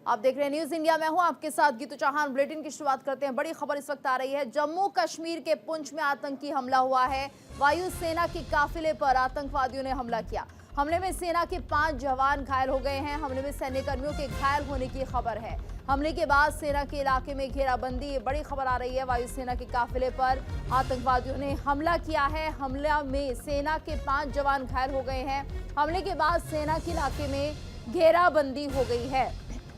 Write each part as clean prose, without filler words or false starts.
आप देख रहे हैं न्यूज इंडिया। मैं हूं आपके साथ गीतू चौहान। बुलेटिन की शुरुआत करते हैं। बड़ी खबर इस वक्त आ रही है। जम्मू कश्मीर के पुंछ में आतंकी हमला हुआ है। वायुसेना के काफिले पर आतंकवादियों ने हमला किया। हमले में सेना के 5 जवान घायल हो गए हैं। हमले में सैन्य कर्मियों के घायल होने की खबर है। हमले के बाद सेना के इलाके में घेराबंदी, ये बड़ी खबर आ रही है। वायुसेना के काफिले पर आतंकवादियों ने हमला किया है। हमला में सेना के 5 जवान घायल हो गए हैं। हमले के बाद सेना के इलाके में घेराबंदी हो गई है।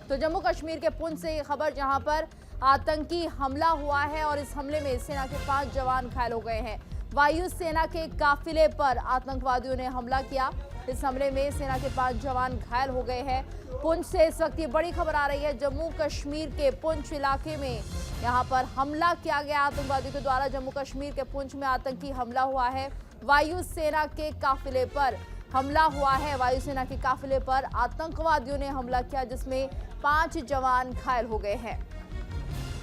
तो जम्मू कश्मीर के पुंछ से ये खबर, जहां पर आतंकी हमला हुआ है और इस हमले में सेना के 5 जवान घायल हो गए हैं। वायुसेना के काफिले पर आतंकवादियों ने हमला किया। इस हमले में सेना के 5 जवान घायल हो गए हैं। पुंछ से इस वक्त ये बड़ी खबर आ रही है। जम्मू कश्मीर के पुंछ इलाके में यहां पर हमला किया गया आतंकवादियों के द्वारा। जम्मू कश्मीर के पुंछ में आतंकी हमला हुआ है। वायुसेना के काफिले पर हमला हुआ है। वायुसेना के काफिले पर आतंकवादियों ने हमला किया, जिसमें 5 जवान घायल हो गए हैं।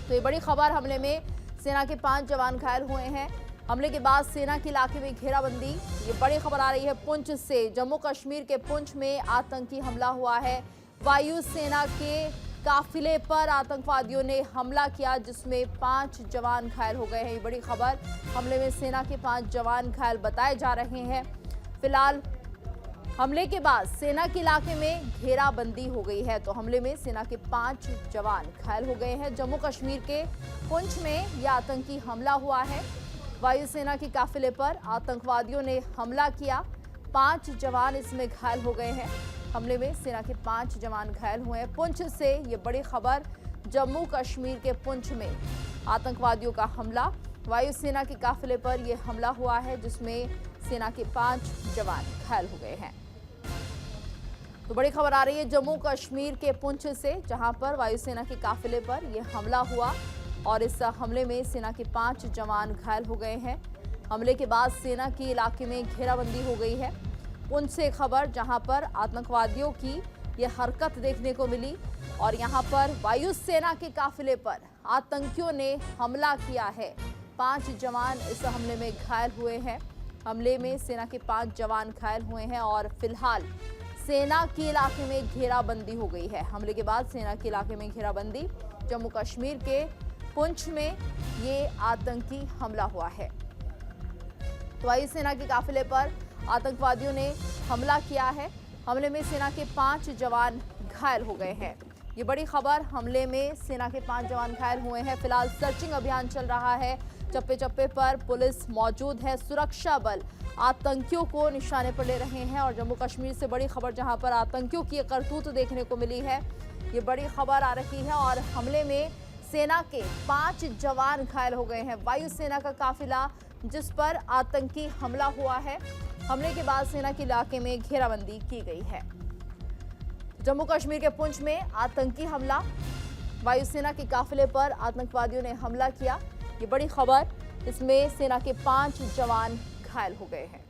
तो ये बड़ी खबर, हमले में सेना के 5 जवान घायल हुए हैं। हमले के बाद सेना के इलाके में घेराबंदी, ये बड़ी खबर आ रही है पुंछ से। जम्मू कश्मीर के पुंछ में आतंकी हमला हुआ है। वायुसेना के काफिले पर आतंकवादियों ने हमला किया, जिसमें 5 जवान घायल हो गए हैं। ये बड़ी खबर, हमले में सेना के 5 जवान घायल बताए जा रहे हैं। फिलहाल हमले के बाद सेना के इलाके में घेराबंदी हो गई है। तो हमले में सेना के 5 जवान घायल हो गए हैं। जम्मू कश्मीर के पुंछ में यह आतंकी हमला हुआ है। वायुसेना के काफिले पर आतंकवादियों ने हमला किया। 5 जवान इसमें घायल हो गए हैं। हमले में सेना के 5 जवान घायल हुए हैं। पुंछ से ये बड़ी खबर, जम्मू कश्मीर के पुंछ में आतंकवादियों का हमला, वायुसेना के काफिले पर यह हमला हुआ है, जिसमें सेना के 5 जवान घायल हो गए हैं। तो बड़ी खबर आ रही है जम्मू कश्मीर के पुंछ से, जहां पर वायुसेना के काफिले पर यह हमला हुआ और इस हमले में सेना के 5 जवान घायल हो गए हैं। हमले के बाद सेना के इलाके में घेराबंदी हो गई है। पुंछ से खबर, जहां पर आतंकवादियों की यह हरकत देखने को मिली और यहां पर वायुसेना के काफिले पर आतंकियों ने हमला किया है। 5 जवान इस हमले में घायल हुए हैं। हमले में सेना के 5 जवान घायल हुए हैं और फिलहाल सेना के इलाके में घेराबंदी हो गई है। हमले के बाद सेना के इलाके में घेराबंदी, जम्मू कश्मीर के पुंछ में ये आतंकी हमला हुआ है। तो वायुसेना के काफिले पर आतंकवादियों ने हमला किया है। हमले में सेना के 5 जवान घायल हो गए हैं। ये बड़ी खबर, हमले में सेना के 5 जवान घायल हुए हैं। फिलहाल सर्चिंग अभियान चल रहा है। चप्पे चप्पे पर पुलिस मौजूद है। सुरक्षा बल आतंकियों को निशाने पर ले रहे हैं। और जम्मू कश्मीर से बड़ी खबर, जहां पर आतंकियों की करतूत देखने को मिली है, ये बड़ी खबर आ रही है। और हमले में सेना के 5 जवान घायल हो गए हैं। वायुसेना का काफिला जिस पर आतंकी हमला हुआ है, हमले के बाद सेना के इलाके में घेराबंदी की गई है। जम्मू कश्मीर के पुंछ में आतंकी हमला, वायुसेना के काफिले पर आतंकवादियों ने हमला किया, ये बड़ी खबर। इसमें सेना के 5 जवान घायल हो गए हैं।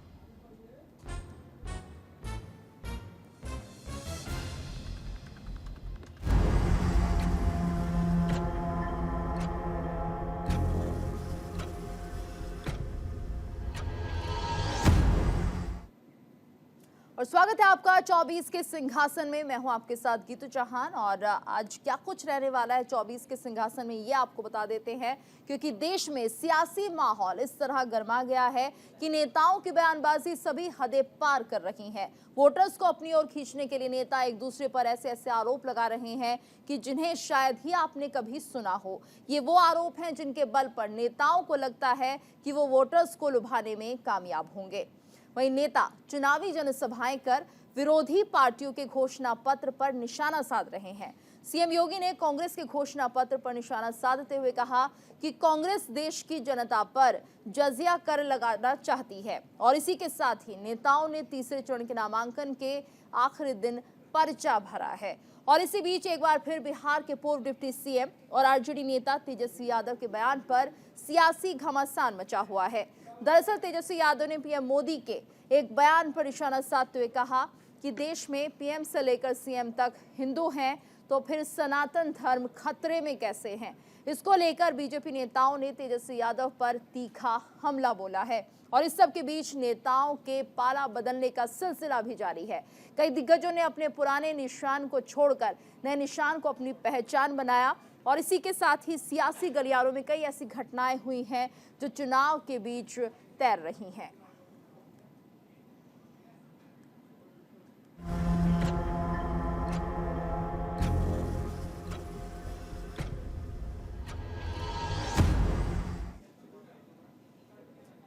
और स्वागत है आपका 24 के सिंहासन में। मैं हूं आपके साथ गीतू चौहान। और आज क्या कुछ रहने वाला है 24 के सिंहासन में, ये आपको बता देते हैं। क्योंकि देश में सियासी माहौल इस तरह गर्मा गया है कि नेताओं की बयानबाजी सभी हदें पार कर रही हैं। वोटर्स को अपनी ओर खींचने के लिए नेता एक दूसरे पर ऐसे ऐसे आरोप लगा रहे हैं कि जिन्हें शायद ही आपने कभी सुना हो। ये वो आरोप हैं जिनके बल पर नेताओं को लगता है कि वो वोटर्स को लुभाने में कामयाब होंगे। वहीं नेता चुनावी जनसभाएं कर विरोधी पार्टियों के घोषणा पत्र पर निशाना साध रहे हैं। सीएम योगी ने कांग्रेस के घोषणा पत्र पर निशाना साधते हुए कहा कि कांग्रेस देश की जनता पर जजिया कर लगाना चाहती है। और इसी के साथ ही नेताओं ने तीसरे चरण के नामांकन के आखिरी दिन पर्चा भरा है। और इसी बीच एक बार फिर बिहार के पूर्व डिप्टी सीएम और आरजेडी नेता तेजस्वी यादव के बयान पर सियासी घमासान मचा हुआ है। दरअसल तेजस्वी यादव ने पीएम मोदी के एक बयान पर निशाना साधते हुए कहा कि देश में पीएम से लेकर सीएम तक हिंदू हैं, तो फिर सनातन धर्म खतरे में कैसे हैं? इसको लेकर बीजेपी नेताओं ने तेजस्वी यादव पर तीखा हमला बोला है और इस सब के बीच नेताओं के पाला बदलने का सिलसिला भी जारी है। कई दिग्गजों ने अपने पुराने निशान को छोड़कर नए निशान को अपनी पहचान बनाया और इसी के साथ ही सियासी गलियारों में कई ऐसी घटनाएं हुई हैं जो चुनाव के बीच तैर रही हैं।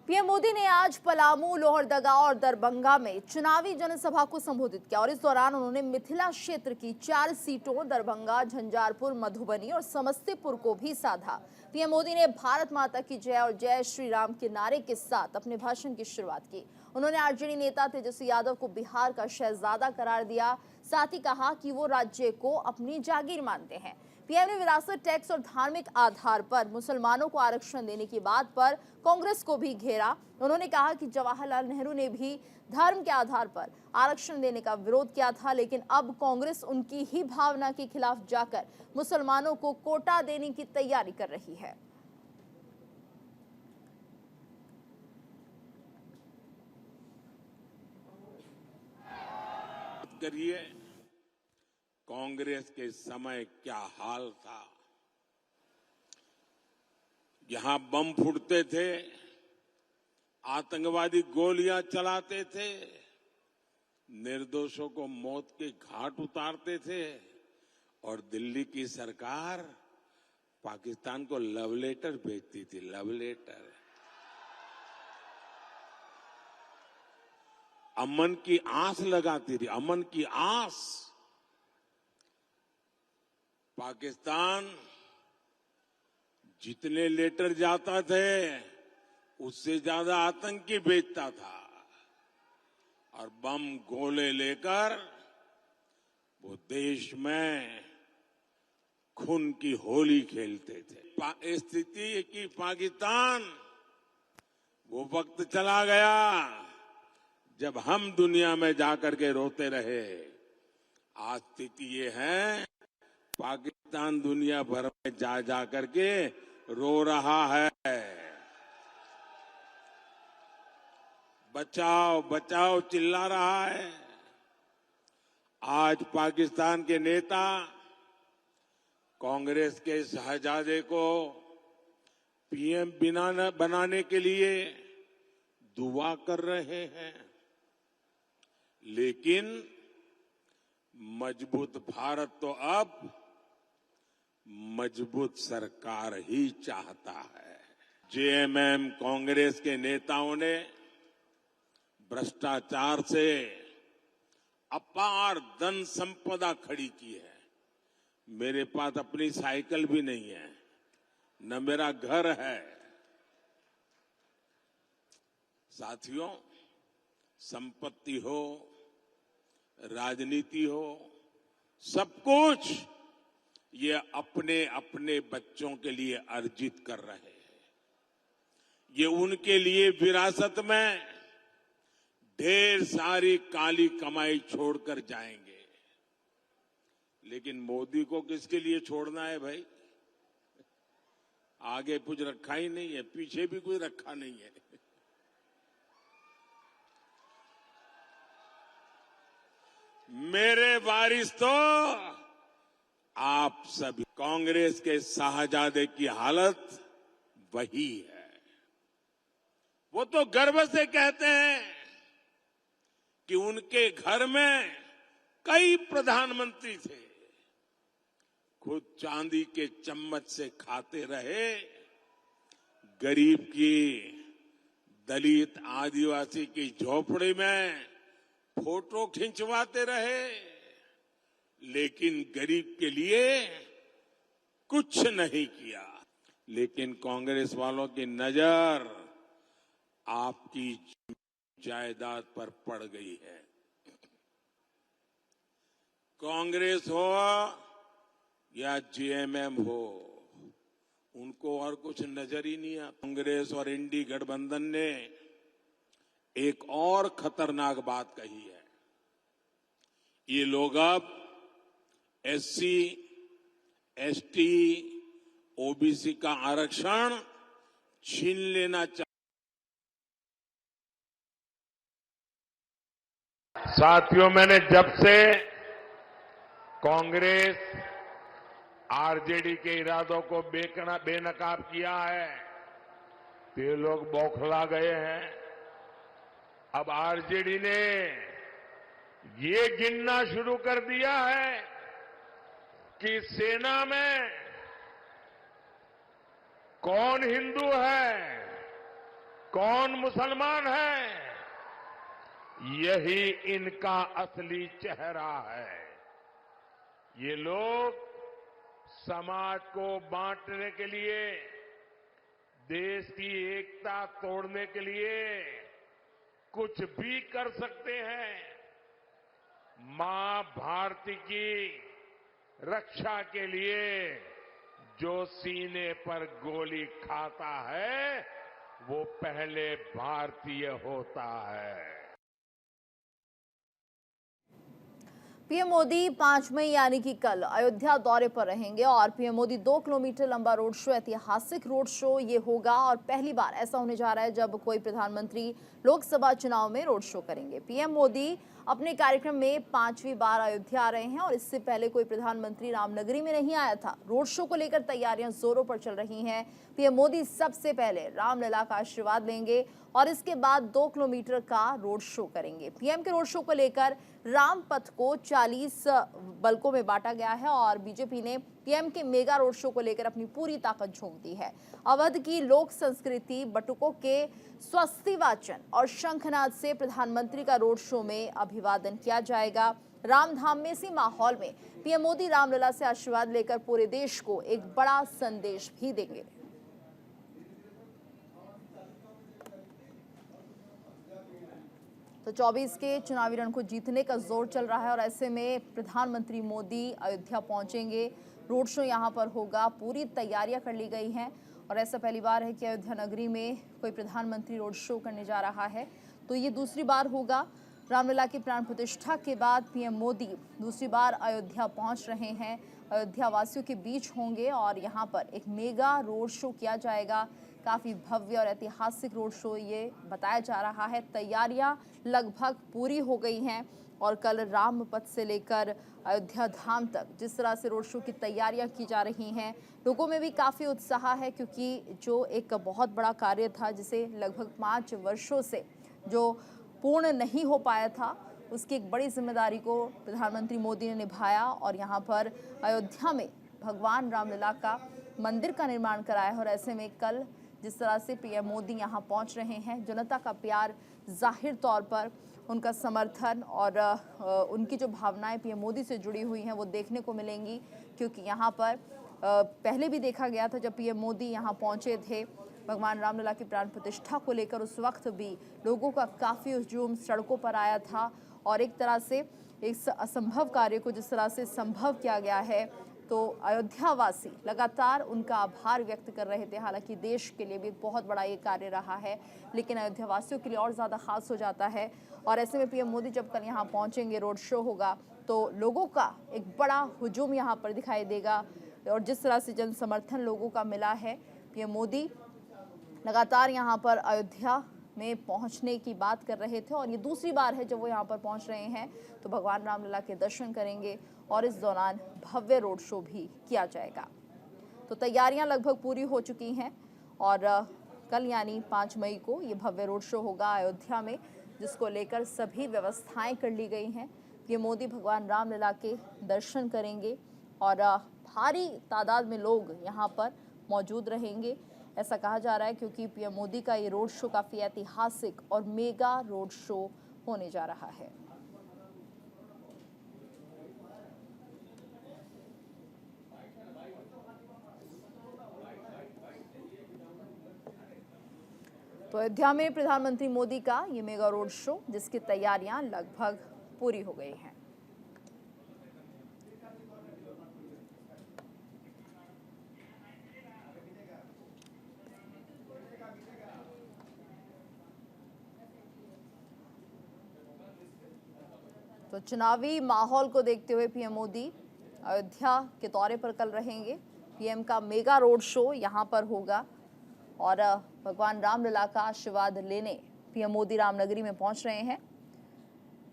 पीएम मोदी ने आज पलामू, लोहरदगा और दरभंगा में चुनावी जनसभा को संबोधित किया और इस दौरान उन्होंने मिथिला क्षेत्र की 4 सीटों दरभंगा, झंझारपुर, मधुबनी और समस्तीपुर को भी साधा। पीएम मोदी ने भारत माता की जय और जय श्री राम के नारे के साथ अपने भाषण की शुरुआत की। उन्होंने आरजेडी नेता तेजस्वी यादव को बिहार का शहजादा करार दिया। साथ ही कहा कि वो राज्य को अपनी जागीर मानते हैं। पीएम ने विरासत टैक्स और धार्मिक आधार पर मुसलमानों को आरक्षण देने की बात पर कांग्रेस को भी घेरा। उन्होंने कहा कि जवाहरलाल नेहरू ने भी धर्म के आधार पर आरक्षण देने का विरोध किया था, लेकिन अब कांग्रेस उनकी ही भावना के खिलाफ जाकर मुसलमानों को कोटा देने की तैयारी कर रही है। करिए कांग्रेस के समय क्या हाल था। यहां बम फूटते थे, आतंकवादी गोलियां चलाते थे, निर्दोषों को मौत के घाट उतारते थे और दिल्ली की सरकार पाकिस्तान को लव लेटर भेजती थी। लव लेटर, अमन की आस लगाती थी, अमन की आस। पाकिस्तान जितने लेटर जाता थे उससे ज्यादा आतंकी भेजता था और बम गोले लेकर वो देश में खून की होली खेलते थे। स्थिति की पाकिस्तान, वो वक्त चला गया जब हम दुनिया में जाकर के रोते रहे। आज स्थिति ये है, पाकिस्तान दुनिया भर में जा करके रो रहा है। बचाओ बचाओ चिल्ला रहा है। आज पाकिस्तान के नेता कांग्रेस के शहजादे को पीएम बनाने के लिए दुआ कर रहे हैं, लेकिन मजबूत भारत तो अब मजबूत सरकार ही चाहता है। जेएमएम कांग्रेस के नेताओं ने भ्रष्टाचार से अपार धन संपदा खड़ी की है। मेरे पास अपनी साइकिल भी नहीं है, न मेरा घर है। साथियों, संपत्ति हो, राजनीति हो, सब कुछ ये अपने अपने बच्चों के लिए अर्जित कर रहे हैं। ये उनके लिए विरासत में ढेर सारी काली कमाई छोड़कर जाएंगे। लेकिन मोदी को किसके लिए छोड़ना है भाई? आगे कुछ रखा ही नहीं है, पीछे भी कुछ रखा नहीं है। मेरे वारिस तो आप सभी। कांग्रेस के शाहजादे की हालत वही है। वो तो गर्व से कहते हैं कि उनके घर में कई प्रधानमंत्री थे, खुद चांदी के चम्मच से खाते रहे, गरीब की, दलित आदिवासी की झोपड़ी में फोटो खिंचवाते रहे, लेकिन गरीब के लिए कुछ नहीं किया। लेकिन कांग्रेस वालों की नजर आपकी जायदाद पर पड़ गई है। कांग्रेस हो या जेएमएम हो, उनको और कुछ नजर ही नहीं आता। कांग्रेस और इंडी गठबंधन ने एक और खतरनाक बात कही है। ये लोग अब एससी, एसटी, ओबीसी का आरक्षण छीन लेना साथियों, मैंने जब से कांग्रेस आरजेडी के इरादों को बेनकाब किया है तो ये लोग बौखला गए हैं। अब आरजेडी ने ये गिनना शुरू कर दिया है कि सेना में कौन हिंदू है, कौन मुसलमान है, यही इनका असली चेहरा है। ये लोग समाज को बांटने के लिए, देश की एकता तोड़ने के लिए कुछ भी कर सकते हैं। मां भारती की रक्षा के लिए जो सीने पर गोली खाता है वो पहले भारतीय होता है। पीएम मोदी 5 मई यानी कि कल अयोध्या दौरे पर रहेंगे और पीएम मोदी 2 किलोमीटर लंबा रोड शो, ऐतिहासिक रोड शो ये होगा और पहली बार ऐसा होने जा रहा है जब कोई प्रधानमंत्री लोकसभा चुनाव में रोड शो करेंगे। पीएम मोदी अपने कार्यक्रम में 5वीं बार अयोध्या आ रहे हैं और इससे पहले कोई प्रधानमंत्री रामनगरी में नहीं आया था। रोड शो को लेकर तैयारियां जोरों पर चल रही हैं। पीएम मोदी सबसे पहले रामलला का आशीर्वाद लेंगे और इसके बाद 2 किलोमीटर का रोड शो करेंगे। पीएम के रोड शो को लेकर राम पथ को 40 बल्कों में बांटा गया है और बीजेपी ने पीएम के मेगा रोड शो को लेकर अपनी पूरी ताकत झोंक दी है। अवध की लोक संस्कृति, बटुकों के स्वस्ति वाचन और शंखनाद से प्रधानमंत्री का रोड शो में अभिवादन किया जाएगा। रामधाम में इसी माहौल में पीएम मोदी रामलला से आशीर्वाद लेकर पूरे देश को एक बड़ा संदेश भी देंगे। तो 24 के चुनावी रण को जीतने का जोर चल रहा है और ऐसे में प्रधानमंत्री मोदी अयोध्या पहुंचेंगे। रोड शो यहां पर होगा, पूरी तैयारियां कर ली गई हैं और ऐसा पहली बार है कि अयोध्या नगरी में कोई प्रधानमंत्री रोड शो करने जा रहा है। तो ये दूसरी बार होगा। रामलला की प्राण प्रतिष्ठा के बाद पीएम मोदी दूसरी बार अयोध्या पहुंच रहे हैं, अयोध्या वासियों के बीच होंगे और यहां पर एक मेगा रोड शो किया जाएगा। काफ़ी भव्य और ऐतिहासिक रोड शो ये बताया जा रहा है। तैयारियां लगभग पूरी हो गई हैं और कल रामपथ से लेकर अयोध्या धाम तक जिस तरह से रोड शो की तैयारियां की जा रही हैं, लोगों में भी काफ़ी उत्साह है क्योंकि जो एक बहुत बड़ा कार्य था जिसे लगभग 5 वर्षों से जो पूर्ण नहीं हो पाया था, उसकी एक बड़ी जिम्मेदारी को प्रधानमंत्री मोदी ने निभाया और यहाँ पर अयोध्या में भगवान रामलला का मंदिर का निर्माण कराया है और ऐसे में कल जिस तरह से पीएम मोदी यहाँ पहुँच रहे हैं, जनता का प्यार, जाहिर तौर पर उनका समर्थन और उनकी जो भावनाएं पीएम मोदी से जुड़ी हुई हैं वो देखने को मिलेंगी क्योंकि यहाँ पर पहले भी देखा गया था जब पीएम मोदी यहाँ पहुँचे थे भगवान रामलला की प्राण प्रतिष्ठा को लेकर, उस वक्त भी लोगों का काफ़ी हुजूम सड़कों पर आया था और एक तरह से इस असंभव कार्य को जिस तरह से संभव किया गया है तो अयोध्या वासी लगातार उनका आभार व्यक्त कर रहे थे। हालांकि देश के लिए भी बहुत बड़ा ये कार्य रहा है लेकिन अयोध्या वासियों के लिए और ज़्यादा खास हो जाता है और ऐसे में पीएम मोदी जब कल यहाँ पहुँचेंगे, रोड शो होगा तो लोगों का एक बड़ा हुजूम यहाँ पर दिखाई देगा और जिस तरह से जन समर्थन लोगों का मिला है, पीएम मोदी लगातार यहाँ पर अयोध्या में पहुंचने की बात कर रहे थे और ये दूसरी बार है जब वो यहाँ पर पहुंच रहे हैं तो भगवान रामलला के दर्शन करेंगे और इस दौरान भव्य रोड शो भी किया जाएगा। तो तैयारियां लगभग पूरी हो चुकी हैं और कल यानी 5 मई को ये भव्य रोड शो होगा अयोध्या में, जिसको लेकर सभी व्यवस्थाएं कर ली गई हैं। पीएम मोदी भगवान रामलला के दर्शन करेंगे और भारी तादाद में लोग यहाँ पर मौजूद रहेंगे, ऐसा कहा जा रहा है क्योंकि पीएम मोदी का ये रोड शो काफ़ी ऐतिहासिक और मेगा रोड शो होने जा रहा है। तो अयोध्या में प्रधानमंत्री मोदी का ये मेगा रोड शो जिसकी तैयारियां लगभग पूरी हो गई हैं। तो चुनावी माहौल को देखते हुए पीएम मोदी अयोध्या के दौरे पर कल रहेंगे। पीएम का मेगा रोड शो यहां पर होगा और भगवान रामलला का आशीर्वाद लेने पीएम मोदी रामनगरी में पहुंच रहे हैं।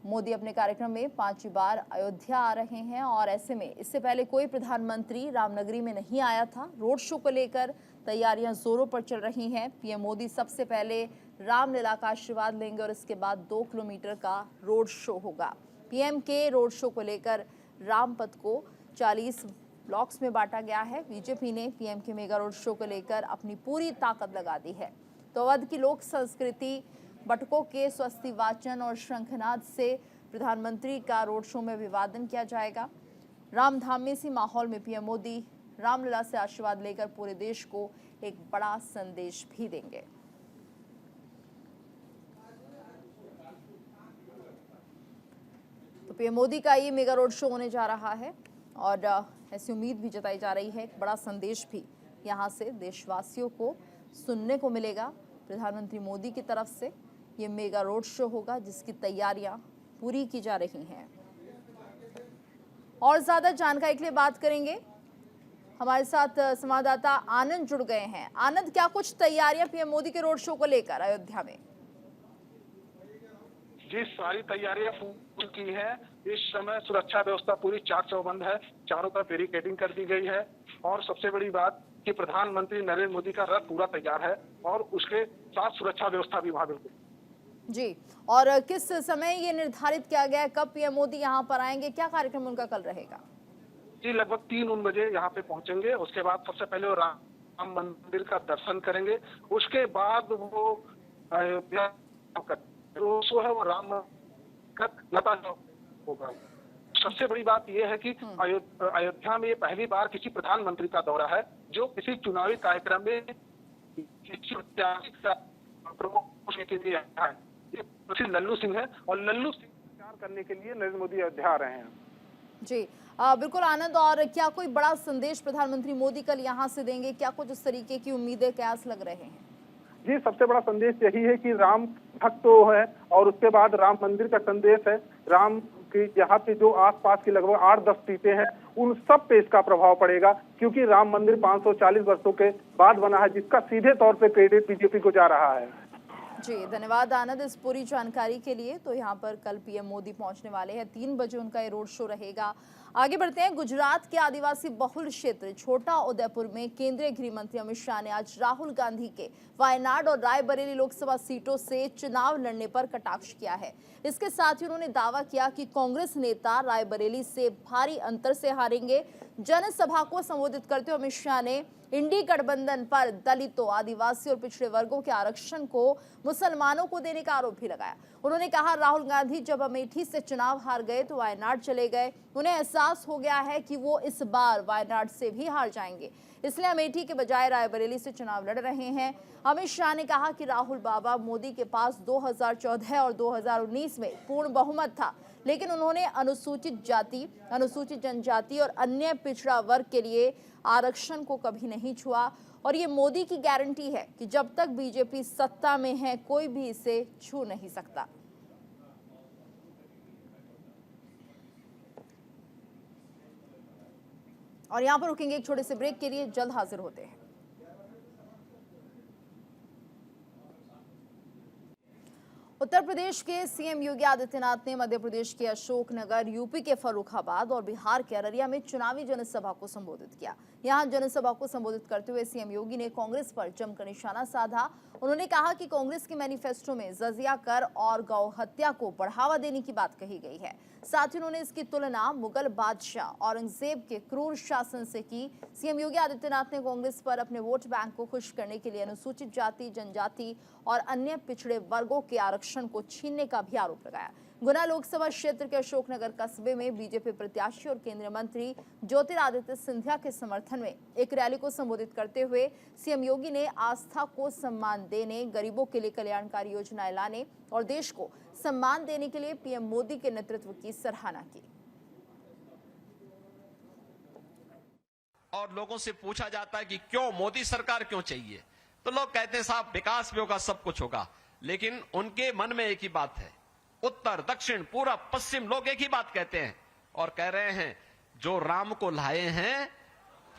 मोदी अपने कार्यक्रम में 5वीं बार अयोध्या आ रहे हैं और ऐसे में इससे पहले कोई प्रधानमंत्री रामनगरी में नहीं आया था। रोड शो को लेकर तैयारियां जोरों पर चल रही हैं। पीएम मोदी सबसे पहले रामलला का आशीर्वाद लेंगे और इसके बाद 2 किलोमीटर का रोड शो होगा। पीएम के रोड शो को लेकर रामपथ को 40 ब्लॉक्स में बांटा गया है। बीजेपी ने पीएम के मेगा रोड शो को लेकर अपनी पूरी ताकत लगा दी है। तो अवध की लोक संस्कृति, बटकों के स्वस्ति वाचन और शंखनाद से प्रधानमंत्री का रोड शो में अभिवादन किया जाएगा। रामधाम में इसी माहौल में पीएम मोदी रामलला से आशीर्वाद लेकर पूरे देश को एक बड़ा संदेश भी देंगे। तो पीएम मोदी का ये मेगा रोड शो होने जा रहा है और ऐसी उम्मीद भी जताई जा रही है एक बड़ा संदेश भी यहां से देशवासियों को सुनने को मिलेगा। प्रधानमंत्री मोदी की तरफ से ये मेगा रोड शो होगा जिसकी तैयारियां पूरी की जा रही हैं। और ज्यादा जानकारी के लिए बात करेंगे, हमारे साथ संवाददाता आनंद जुड़ गए हैं। आनंद, क्या कुछ तैयारियां पीएम मोदी के रोड शो को लेकर अयोध्या में? जी, सारी तैयारियां पूरी की है। इस समय सुरक्षा व्यवस्था पूरी चाक चौबंद है, चारों तरफ बैरिकेडिंग कर दी गई है और सबसे बड़ी बात कि प्रधानमंत्री नरेंद्र मोदी का रथ पूरा तैयार है और उसके साथ सुरक्षा व्यवस्था भी वहां बिल्कुल जी। और किस समय ये निर्धारित किया गया है, कब पीएम मोदी यहाँ पर आएंगे, क्या कार्यक्रम उनका कल रहेगा? जी, लगभग 3 बजे यहाँ पे पहुंचेंगे। उसके बाद सबसे पहले वो राम मंदिर का दर्शन करेंगे, उसके बाद वो अयोध्या शो है वो राम लता होगा। सबसे बड़ी बात यह है कि अयोध्या में ये पहली बार किसी प्रधानमंत्री का दौरा है जो किसी चुनावी कार्यक्रम में किसी प्रत्याशी का प्रमोशन के लिए आया है। ये लल्लू सिंह है और लल्लू सिंह प्रचार करने के लिए नरेंद्र मोदी अयोध्या आ रहे हैं। जी बिल्कुल आनंद, और क्या कोई बड़ा संदेश प्रधानमंत्री मोदी कल यहाँ से देंगे? क्या कुछ उस तरीके की उम्मीदें कयास लग रहे हैं? जी, सबसे बड़ा संदेश यही है कि राम भक्त तो है और उसके बाद राम मंदिर का संदेश है। राम की यहाँ पे जो आसपास की लगभग 8-10 सीटें हैं उन सब पे इसका प्रभाव पड़ेगा, क्योंकि राम मंदिर 540 वर्षों के बाद बना है, जिसका सीधे तौर पे क्रेडिट बीजेपी को जा रहा है। जी, धन्यवाद आनंद इस पूरी जानकारी के लिए। तो यहाँ पर कल पीएम मोदी पहुंचने वाले हैं, 3 बजे उनका ये रोड शो रहेगा। आगे बढ़ते हैं। गुजरात के आदिवासी बहुल क्षेत्र छोटा उदयपुर में केंद्रीय गृह मंत्री अमित शाह ने आज राहुल गांधी के वायनाड और रायबरेली लोकसभा सीटों से चुनाव लड़ने पर कटाक्ष किया है। इसके साथ ही उन्होंने दावा किया कि कांग्रेस नेता रायबरेली से भारी अंतर से हारेंगे। जनसभा को संबोधित करते हुए अमित शाह ने इंडी गठबंधन पर दलितों, आदिवासी और पिछड़े वर्गों के आरक्षण को मुसलमानों को देने का आरोप भी लगाया। उन्होंने कहा, राहुल गांधी जब अमेठी से चुनाव हार गए तो वायनाड चले गए। उन्हें एहसास हो गया है कि वो इस बार वायनाड से भी हार जाएंगे, इसलिए अमेठी के बजाय रायबरेली से चुनाव लड़ रहे हैं। अमित शाह ने कहा कि राहुल बाबा मोदी के पास 2014 और 2019 में पूर्ण बहुमत था, लेकिन उन्होंने अनुसूचित जाति, अनुसूचित जनजाति और अन्य पिछड़ा वर्ग के लिए आरक्षण को कभी नहीं छुआ और ये मोदी की गारंटी है कि जब तक बीजेपी सत्ता में है कोई भी इसे छू नहीं सकता। और यहां पर रुकेंगे एक छोटे से ब्रेक के लिए, जल्द हाजिर होते हैं। उत्तर प्रदेश के सीएम योगी आदित्यनाथ ने मध्य प्रदेश के अशोकनगर, यूपी के फर्रुखाबाद और बिहार के अररिया में चुनावी जनसभा को संबोधित किया। यहां जनसभा को संबोधित करते हुए सीएम योगी ने कांग्रेस पर जमकर निशाना साधा। उन्होंने कहा कि कांग्रेस के मैनिफेस्टो में जजिया कर और गौ हत्या को बढ़ावा देने की बात कही गई है। साथ ही उन्होंने इसकी तुलना मुगल बादशाह औरंगजेब के क्रूर शासन से की। सीएम योगी आदित्यनाथ ने कांग्रेस पर अपने वोट बैंक को खुश करने के लिए अनुसूचित जाति, जनजाति और अन्य पिछड़े वर्गों के आरक्षण को छीनने का भी आरोप लगाया। गुना लोकसभा क्षेत्र के अशोकनगर कस्बे में बीजेपी प्रत्याशी और केंद्रीय मंत्री ज्योतिरादित्य सिंधिया के समर्थन में एक रैली को संबोधित करते हुए सीएम योगी ने आस्था को सम्मान देने, गरीबों के लिए कल्याणकारी योजनाएं लाने और देश को सम्मान देने के लिए पीएम मोदी के नेतृत्व की सराहना की। और लोगों से पूछा जाता है कि क्यों मोदी सरकार क्यों चाहिए, तो लोग कहते हैं साहब विकास भी होगा, सब कुछ होगा, लेकिन उनके मन में एक ही बात है। उत्तर, दक्षिण, पूरब, पश्चिम लोग एक ही बात कहते हैं और कह रहे हैं जो राम को लाए हैं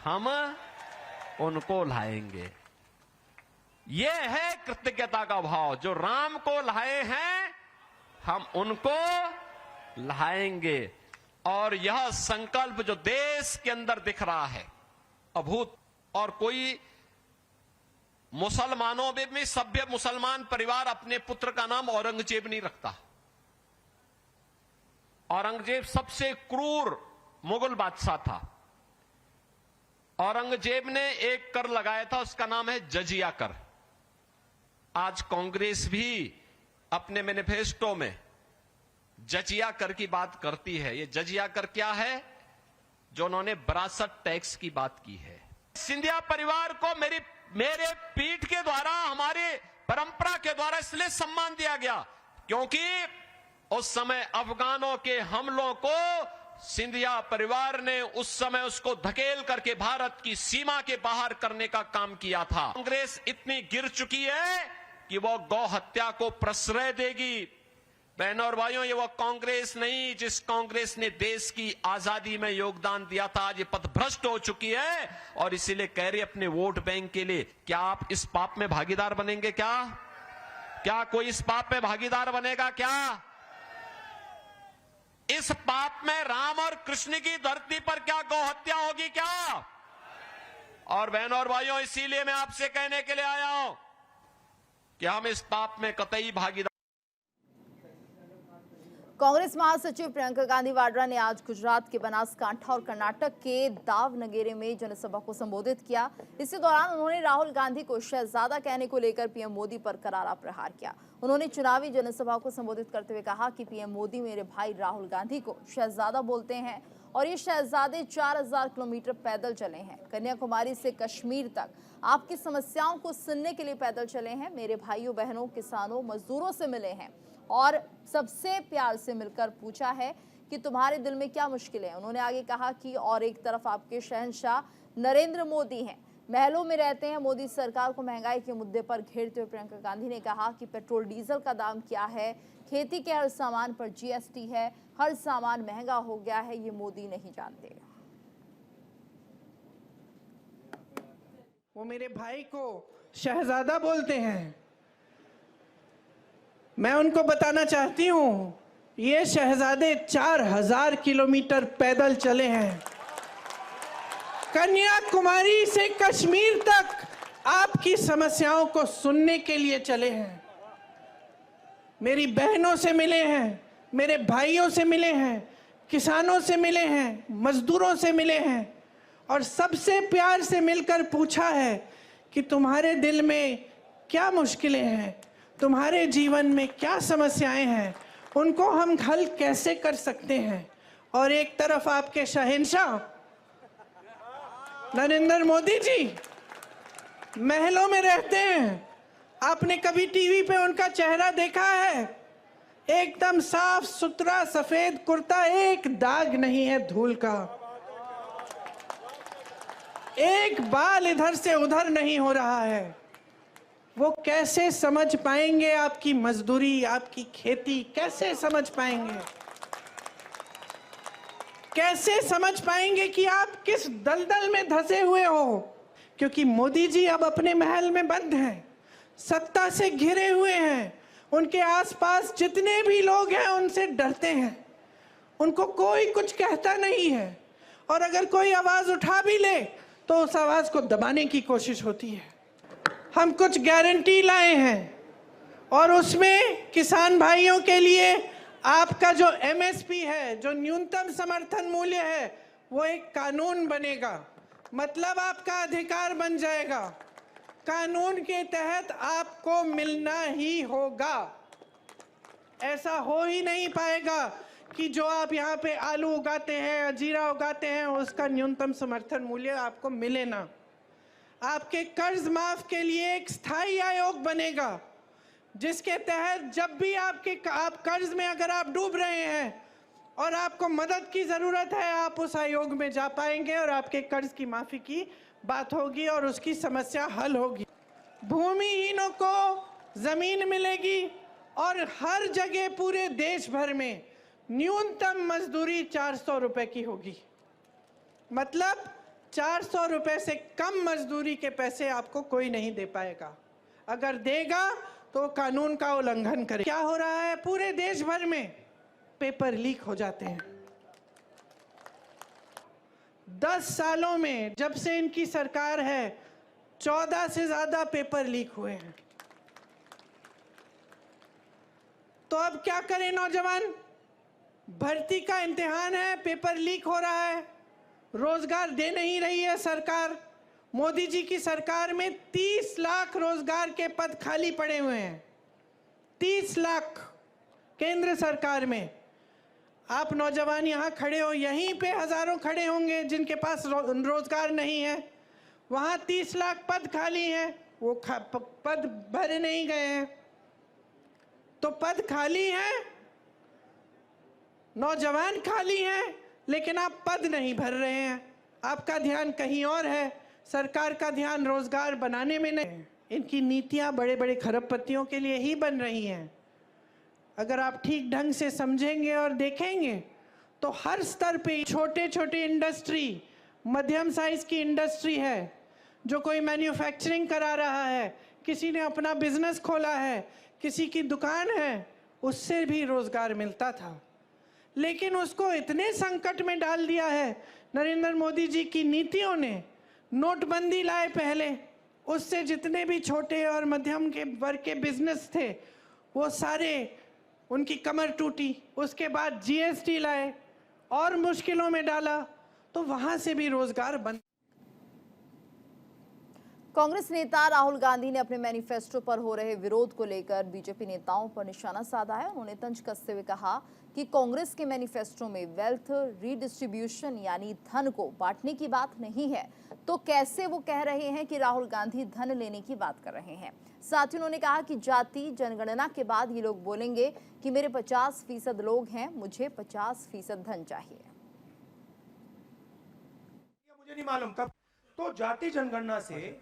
हम उनको लाएंगे। ये है कृतज्ञता का भाव। जो राम को लाए हैं हम उनको लाएंगे। और यह संकल्प जो देश के अंदर दिख रहा है अभूत। और कोई मुसलमानों में भी सभ्य मुसलमान परिवार अपने पुत्र का नाम औरंगजेब नहीं रखता। औरंगजेब सबसे क्रूर मुगल बादशाह था। औरंगजेब ने एक कर लगाया था, उसका नाम है जजिया कर। आज कांग्रेस भी अपने मैनिफेस्टो में जजिया कर की बात करती है। ये जजिया कर क्या है? जो उन्होंने विरासत टैक्स की बात की है। सिंधिया परिवार को मेरे पीठ के द्वारा, हमारे परंपरा के द्वारा इसलिए सम्मान दिया गया क्योंकि उस समय अफगानों के हमलों को सिंधिया परिवार ने उस समय उसको धकेल करके भारत की सीमा के बाहर करने का काम किया था। कांग्रेस इतनी गिर चुकी है कि वो गौ हत्या को प्रश्रय देगी। बहनों और भाइयों, ये वो कांग्रेस नहीं जिस कांग्रेस ने देश की आजादी में योगदान दिया था। आज ये पथभ्रष्ट हो चुकी है और इसीलिए कह रही अपने वोट बैंक के लिए। क्या आप इस पाप में भागीदार बनेंगे? क्या कोई इस पाप में भागीदार बनेगा? क्या इस पाप में राम और कृष्ण की धरती पर क्या गौ हत्या होगी? क्या? और बहनों और भाइयों, इसीलिए मैं आपसे कहने के लिए आया हूं कि हम इस पाप में कतई भागीदार। कांग्रेस महासचिव प्रियंका गांधी वाड्रा ने आज गुजरात के बनासकांठा और कर्नाटक के दावनगेरे में जनसभा को संबोधित किया। इसी दौरान उन्होंने राहुल गांधी को शहजादा कहने को लेकर पीएम मोदी पर करारा प्रहार किया। उन्होंने चुनावी जनसभा को संबोधित करते हुए कहा कि पीएम मोदी मेरे भाई राहुल गांधी को शहजादा बोलते हैं और ये शहजादे 4000 किलोमीटर पैदल चले हैं। कन्याकुमारी से कश्मीर तक आपकी समस्याओं को सुनने के लिए पैदल चले हैं। मेरे भाइयों बहनों, किसानों, मजदूरों से मिले हैं और सबसे प्यार से मिलकर पूछा है कि तुम्हारे दिल में क्या मुश्किलें हैं। उन्होंने आगे कहा कि और एक तरफ आपके शहंशाह नरेंद्र मोदी हैं, महलों में रहते हैं। मोदी सरकार को महंगाई के मुद्दे पर घेरते हुए प्रियंका गांधी ने कहा कि पेट्रोल डीजल का दाम क्या है, खेती के हर सामान पर जीएसटी है, हर सामान महंगा हो गया है, ये मोदी नहीं जानते। वो मेरे भाई को शहजादा बोलते हैं। मैं उनको बताना चाहती हूं, ये शहजादे 4000 किलोमीटर पैदल चले हैं। कन्याकुमारी से कश्मीर तक आपकी समस्याओं को सुनने के लिए चले हैं। मेरी बहनों से मिले हैं, मेरे भाइयों से मिले हैं, किसानों से मिले हैं, मजदूरों से मिले हैं और सबसे प्यार से मिलकर पूछा है कि तुम्हारे दिल में क्या मुश्किलें हैं, तुम्हारे जीवन में क्या समस्याएं हैं, उनको हम हल कैसे कर सकते हैं। और एक तरफ आपके शहंशाह नरेंद्र मोदी जी महलों में रहते हैं। आपने कभी टीवी पे उनका चेहरा देखा है? एकदम साफ सुथरा सफेद कुर्ता, एक दाग नहीं है धूल का, एक बाल इधर से उधर नहीं हो रहा है। वो कैसे समझ पाएंगे आपकी मजदूरी, आपकी खेती? कैसे समझ पाएंगे? कैसे समझ पाएंगे कि आप किस दलदल में धंसे हुए हो? क्योंकि मोदी जी अब अपने महल में बंद हैं, सत्ता से घिरे हुए हैं। उनके आसपास जितने भी लोग हैं उनसे डरते हैं, उनको कोई कुछ कहता नहीं है और अगर कोई आवाज उठा भी ले तो उस आवाज को दबाने की कोशिश होती है। हम कुछ गारंटी लाए हैं और उसमें किसान भाइयों के लिए आपका जो एमएसपी है, जो न्यूनतम समर्थन मूल्य है, वो एक कानून बनेगा। मतलब आपका अधिकार बन जाएगा। कानून के तहत आपको मिलना ही होगा। ऐसा हो ही नहीं पाएगा कि जो आप यहाँ पे आलू उगाते हैं, जीरा उगाते हैं, उसका न्यूनतम समर्थन मूल्य आपको मिले ना। आपके कर्ज माफ के लिए एक स्थायी आयोग बनेगा जिसके तहत जब भी आप कर्ज में अगर आप डूब रहे हैं और आपको मदद की जरूरत है, आप उस आयोग में जा पाएंगे और आपके कर्ज की माफी की बात होगी और उसकी समस्या हल होगी। भूमिहीनों को जमीन मिलेगी और हर जगह पूरे देश भर में न्यूनतम मजदूरी 400 रुपए की होगी। मतलब 400 रुपए से कम मजदूरी के पैसे आपको कोई नहीं दे पाएगा। अगर देगा तो कानून का उल्लंघन करे। क्या हो रहा है, पूरे देश भर में पेपर लीक हो जाते हैं। 10 सालों में जब से इनकी सरकार है 14 से ज्यादा पेपर लीक हुए हैं। तो अब क्या करें नौजवान? भर्ती का इम्तिहान है, पेपर लीक हो रहा है, रोजगार दे नहीं रही है सरकार। मोदी जी की सरकार में 30 लाख रोजगार के पद खाली पड़े हुए हैं। 30 लाख केंद्र सरकार में। आप नौजवान यहाँ खड़े हो, यहीं पे हजारों खड़े होंगे जिनके पास रोजगार नहीं है। वहाँ 30 लाख पद खाली हैं, वो पद भरे नहीं गए हैं। तो पद खाली हैं, नौजवान खाली हैं, लेकिन आप पद नहीं भर रहे हैं। आपका ध्यान कहीं और है, सरकार का ध्यान रोजगार बनाने में नहीं। इनकी नीतियां बड़े बड़े खरबपतियों के लिए ही बन रही हैं। अगर आप ठीक ढंग से समझेंगे और देखेंगे तो हर स्तर पे छोटे छोटे इंडस्ट्री, मध्यम साइज की इंडस्ट्री है, जो कोई मैन्युफैक्चरिंग करा रहा है, किसी ने अपना बिजनेस खोला है, किसी की दुकान है, उससे भी रोजगार मिलता था। लेकिन उसको इतने संकट में डाल दिया है नरेंद्र मोदी जी की नीतियों ने। नोटबंदी लाए पहले, उससे जितने भी छोटे और मध्यम के वर्ग के बिजनेस थे वो सारे, उनकी कमर टूटी। उसके बाद जीएसटी लाए और मुश्किलों में डाला, तो वहां से भी रोजगार बंद। कांग्रेस नेता राहुल गांधी ने अपने मैनिफेस्टो पर हो रहे विरोध को लेकर बीजेपी नेताओं पर निशाना साधा है। उन्होंने तंज कसते हुए कहा कि कांग्रेस के मैनिफेस्टो में वेल्थ रीडिस्ट्रीब्यूशन यानी धन को बांटने की बात नहीं है, तो कैसे वो कह रहे हैं कि राहुल गांधी धन लेने की बात कर रहे हैं। साथ ही उन्होंने कहा कि जाति जनगणना के बाद ये लोग बोलेंगे कि मेरे 50% लोग हैं, मुझे 50% धन चाहिए। मुझे नहीं मालूम तब तो जाति जनगणना से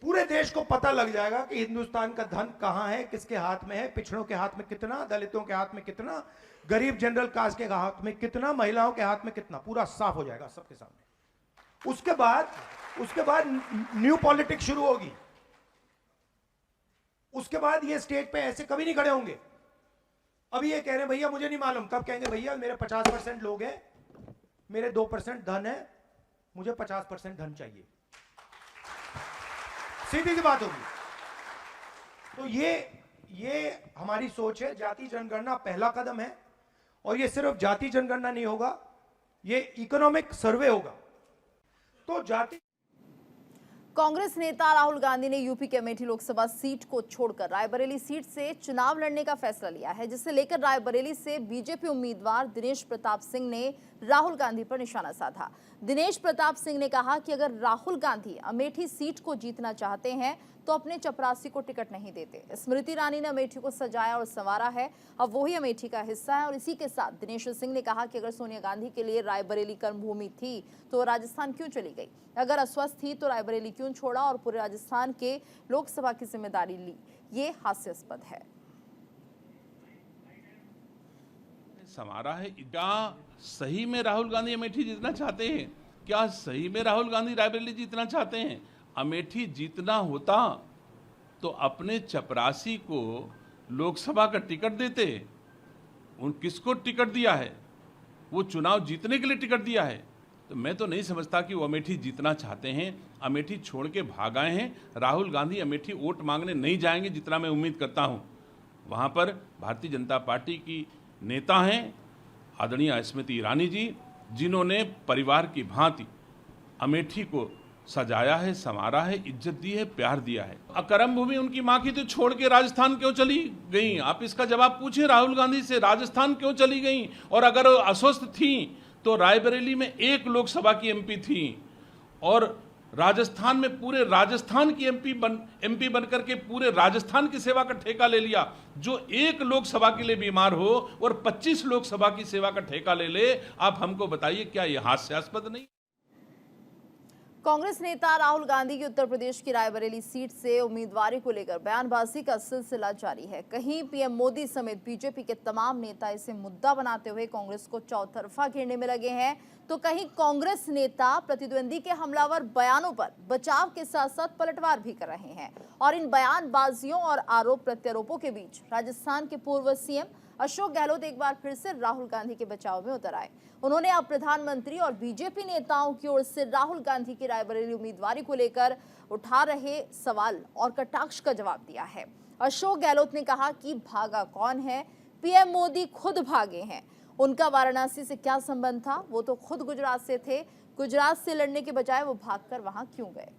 पूरे देश को पता लग जाएगा कि हिंदुस्तान का धन कहां है, किसके हाथ में है, पिछड़ों के हाथ में कितना, दलितों के हाथ में कितना, गरीब जनरल कास्ट के हाथ में कितना, महिलाओं के हाथ में कितना, पूरा साफ हो जाएगा सबके सामने। उसके बाद न्यू पॉलिटिक्स शुरू होगी। उसके बाद ये स्टेज पे ऐसे कभी नहीं खड़े होंगे। अभी ये कह रहे हैं भैया मुझे नहीं मालूम, तब कहेंगे भैया मेरे 50% लोग हैं, मेरे 2% धन है, मुझे 50% धन चाहिए। सीधी सी बात होगी। तो ये हमारी सोच है। जाति जनगणना पहला कदम है, और ये सिर्फ जाति जनगणना नहीं होगा, ये इकोनॉमिक सर्वे होगा। तो जाति कांग्रेस नेता राहुल गांधी ने यूपी के अमेठी लोकसभा सीट को छोड़कर रायबरेली सीट से चुनाव लड़ने का फैसला लिया है, जिसे लेकर रायबरेली से बीजेपी उम्मीदवार दिनेश प्रताप सिंह ने राहुल गांधी पर निशाना साधा। दिनेश प्रताप सिंह ने कहा कि अगर राहुल गांधी अमेठी सीट को जीतना चाहते हैं तो अपने चपरासी को टिकट नहीं देते। स्मृति ईरानी ने अमेठी को सजाया और संवारा है, अब वही अमेठी का हिस्सा है। और इसी के साथ दिनेश सिंह ने कहा कि अगर सोनिया गांधी के लिए रायबरेली कर्मभूमि थी तो राजस्थान क्यों चली गई, अगर अस्वस्थ थी तो रायबरेली क्यों छोड़ा और पूरे राजस्थान के लोकसभा की जिम्मेदारी ली। ये हास्यास्पद है। समारा है। क्या सही में राहुल गांधी अमेठी जीतना चाहते हैं? क्या सही में राहुल गांधी रायबरेली जीतना चाहते हैं? अमेठी जीतना होता तो अपने चपरासी को लोकसभा का टिकट देते। उन किसको टिकट दिया है? वो चुनाव जीतने के लिए टिकट दिया है। तो मैं तो नहीं समझता कि वो अमेठी जीतना चाहते हैं। अमेठी छोड़ के भाग आए हैं। राहुल गांधी अमेठी वोट मांगने नहीं जाएंगे, जितना मैं उम्मीद करता हूं। वहां पर भारतीय जनता पार्टी की नेता हैं आदरणीय स्मृति ईरानी जी, जिन्होंने परिवार की भांति अमेठी को सजाया है, संवारा है, इज्जत दी है, प्यार दिया है। अकरम भूमि उनकी मां की तो छोड़ के राजस्थान क्यों चली गई? आप इसका जवाब पूछें राहुल गांधी से, राजस्थान क्यों चली गई? और अगर अस्वस्थ थी तो रायबरेली में 1 लोकसभा की एमपी थी, और राजस्थान में पूरे राजस्थान की एमपी बनकर के पूरे राजस्थान की सेवा का ठेका ले लिया। जो 1 लोकसभा के लिए बीमार हो और 25 लोकसभा की सेवा का ठेका ले ले, आप हमको बताइए क्या यह हास्यास्पद नहीं? कांग्रेस नेता राहुल गांधी की उत्तर प्रदेश की रायबरेली सीट से उम्मीदवारी को लेकर बयानबाजी का सिलसिला जारी है। कहीं पीएम मोदी समेत बीजेपी के तमाम नेता इसे मुद्दा बनाते हुए कांग्रेस को चौतरफा घेरने में लगे हैं, तो कहीं कांग्रेस नेता प्रतिद्वंदी के हमलावर बयानों पर बचाव के साथ साथ पलटवार भी कर रहे हैं। और इन बयानबाजियों और आरोप प्रत्यारोपों के बीच राजस्थान के पूर्व सीएम अशोक गहलोत एक बार फिर से राहुल गांधी के बचाव में उतर आए। उन्होंने अब प्रधानमंत्री और बीजेपी नेताओं की ओर से राहुल गांधी की रायबरेली उम्मीदवारी को लेकर उठा रहे सवाल और कटाक्ष का जवाब दिया है। अशोक गहलोत ने कहा कि भागा कौन है, पीएम मोदी खुद भागे हैं। उनका वाराणसी से क्या संबंध था, वो तो खुद गुजरात से थे। गुजरात से लड़ने के बजाय वो भागकर वहां क्यों गए?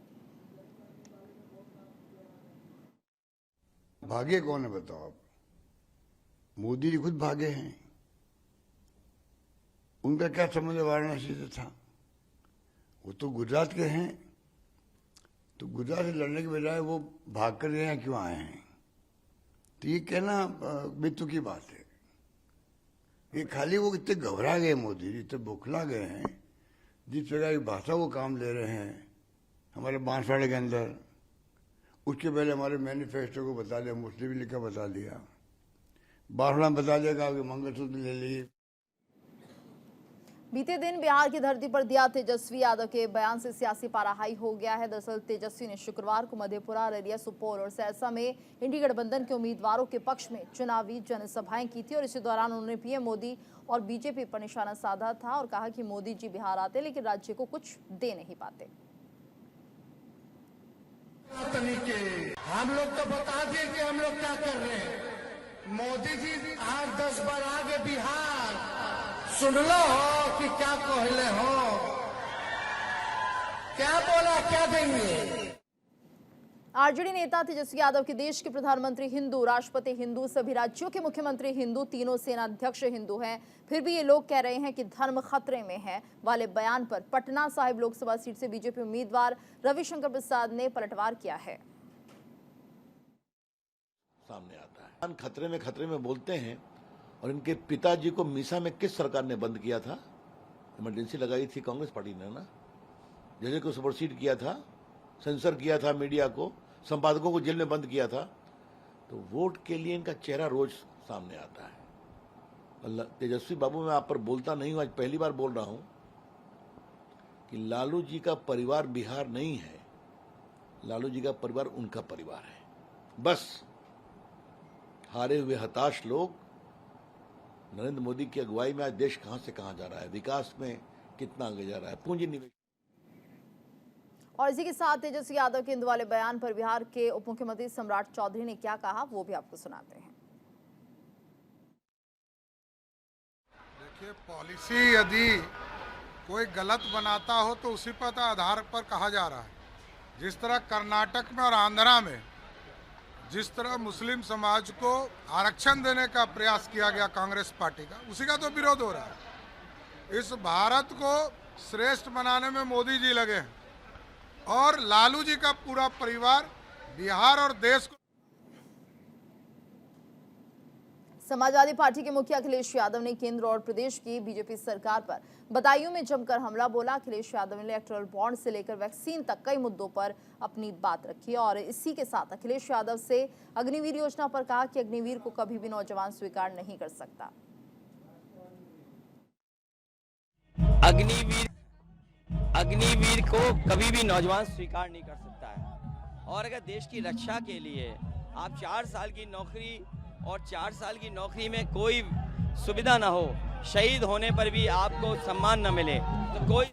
भागे कौन है बताओ आप? मोदी जी खुद भागे हैं। उनका क्या संबंध वाराणसी से था? वो तो गुजरात के हैं, तो गुजरात से लड़ने के बजाय वो भाग कर यहाँ क्यों आए हैं? तो ये कहना बेतुकी की बात है। ये खाली वो इतने घबरा गए, मोदी जी इतने बौखला गए हैं, जिस प्रकार की भाषा वो काम ले रहे हैं हमारे बांसवाड़े के अंदर। उसके पहले हमारे मैनिफेस्टो को बता दिया, मुस्लिम लीग का बता दिया, बांसवाड़ा में बता दिया कि मंगलसूत्र ले लीजिए। बीते दिन बिहार की धरती पर दिया तेजस्वी यादव के बयान से सियासी पाराहाई हो गया है। दरअसल तेजस्वी ने शुक्रवार को मधेपुरा, अररिया, सुपौल और सहरसा में इंडी गठबंधन के उम्मीदवारों के पक्ष में चुनावी जनसभाएं की थी और इसी दौरान उन्होंने पीएम मोदी और बीजेपी पर निशाना साधा था और कहा कि मोदी जी बिहार आते लेकिन राज्य को कुछ दे नहीं पाते। हम लोग तो बता दें कि हम लोग क्या कर रहे हैं। मोदी जी 8-10 बार आगे बिहार सुन लो हो कि क्या कहले हो, क्या बोला, क्या देंगे। आरजेडी नेता तेजस्वी यादव के देश के प्रधानमंत्री हिंदू, राष्ट्रपति हिंदू, सभी राज्यों के मुख्यमंत्री हिंदू, तीनों सेनाध्यक्ष हिंदू हैं। फिर भी ये लोग कह रहे हैं कि धर्म खतरे में है वाले बयान पर पटना साहिब लोकसभा सीट से बीजेपी उम्मीदवार रविशंकर प्रसाद ने पलटवार किया है। सामने आता है खतरे में बोलते हैं। और इनके पिताजी को मीसा में किस सरकार ने बंद किया था? इमरजेंसी लगाई थी कांग्रेस पार्टी ने ना, जजेस को सुपरसीड किया था, सेंसर किया था, मीडिया को, संपादकों को जेल में बंद किया था। तो वोट के लिए इनका चेहरा रोज सामने आता है। तेजस्वी बाबू, मैं आप पर बोलता नहीं हूं, आज पहली बार बोल रहा हूं कि लालू जी का परिवार बिहार नहीं है, लालू जी का परिवार उनका परिवार है। बस हारे हुए हताश लोग, नरेंद्र मोदी की अगुवाई में आज देश कहां से कहां जा रहा है, विकास में कितना आगे जा रहा है, पूंजी निवेश। और इसी के साथ तेजस्वी यादव के हिंदू वाले बयान पर बिहार के उप मुख्यमंत्री सम्राट चौधरी ने क्या कहा, वो भी आपको सुनाते हैं। देखिए, पॉलिसी यदि कोई गलत बनाता हो तो उसी पर आधार पर कहा जा रहा है। जिस तरह कर्नाटक में और आंध्रा में जिस तरह मुस्लिम समाज को आरक्षण देने का प्रयास किया गया कांग्रेस पार्टी का, उसी का तो विरोध हो रहा है। इस भारत को श्रेष्ठ बनाने में मोदी जी लगे हैं और लालू जी का पूरा परिवार बिहार और देश को। समाजवादी पार्टी के मुखिया अखिलेश यादव ने केंद्र और प्रदेश की बीजेपी सरकार पर बदायूं में जमकर हमला बोला। अखिलेश यादव ने इलेक्टोरल बॉन्ड से लेकर वैक्सीन तक कई मुद्दों पर अपनी बात रखी और इसी के साथ अखिलेश यादव से अग्निवीर योजना पर कहा कि अग्निवीर को कभी भी नौजवान स्वीकार नहीं कर सकता। अग्निवीर को कभी भी नौजवान स्वीकार नहीं कर सकता है। और अगर देश की रक्षा के लिए आप 4 साल की नौकरी और 4 साल की नौकरी में कोई सुविधा ना हो, शहीद होने पर भी आपको सम्मान न मिले, तो कोई।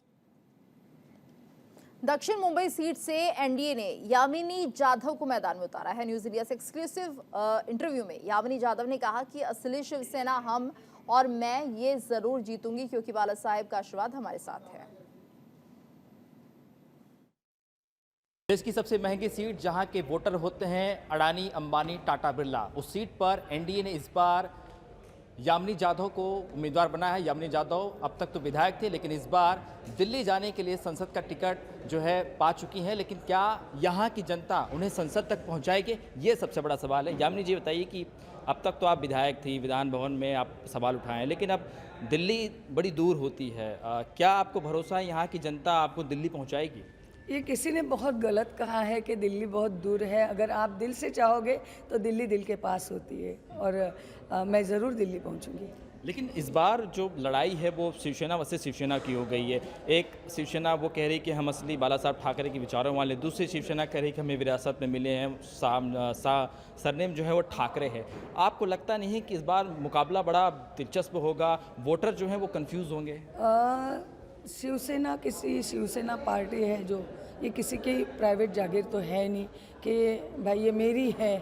दक्षिण मुंबई सीट से एनडीए ने यामिनी जाधव को मैदान में उतारा है। न्यूज इंडिया से एक्सक्लूसिव इंटरव्यू में यामिनी जाधव ने कहा कि असली शिवसेना हम और मैं ये जरूर जीतूंगी क्योंकि बाला साहेब का आशीर्वाद हमारे साथ है। देश की सबसे महंगी सीट जहां के वोटर होते हैं अडानी, अंबानी, टाटा, बिरला, उस सीट पर एनडीए ने इस बार यामिनी जाधव को उम्मीदवार बनाया है। यामिनी जाधव अब तक तो विधायक थे, लेकिन इस बार दिल्ली जाने के लिए संसद का टिकट जो है पा चुकी हैं। लेकिन क्या यहाँ की जनता उन्हें संसद तक पहुँचाएगी, ये सबसे बड़ा सवाल है। यामिनी जी बताइए कि अब तक तो आप विधायक थी, विधान भवन में आप सवाल उठाएं, लेकिन अब दिल्ली बड़ी दूर होती है, क्या आपको भरोसा है यहाँ की जनता आपको दिल्ली पहुँचाएगी? ये किसी ने बहुत गलत कहा है कि दिल्ली बहुत दूर है। अगर आप दिल से चाहोगे तो दिल्ली दिल के पास होती है और मैं ज़रूर दिल्ली पहुंचूंगी। लेकिन इस बार जो लड़ाई है वो शिवसेना वर्सेस शिवसेना की हो गई है। एक शिवसेना वो कह रही कि हम असली बाला साहब ठाकरे के विचारों वाले, दूसरी शिवसेना कह रही कि हमें विरासत में मिले हैं सरनेम जो है वो ठाकरे है। आपको लगता नहीं है कि इस बार मुकाबला बड़ा दिलचस्प होगा, वोटर जो हैं वो कंफ्यूज होंगे? शिवसेना किसी शिवसेना पार्टी है जो, ये किसी की प्राइवेट जागीर तो है नहीं कि भाई ये मेरी है।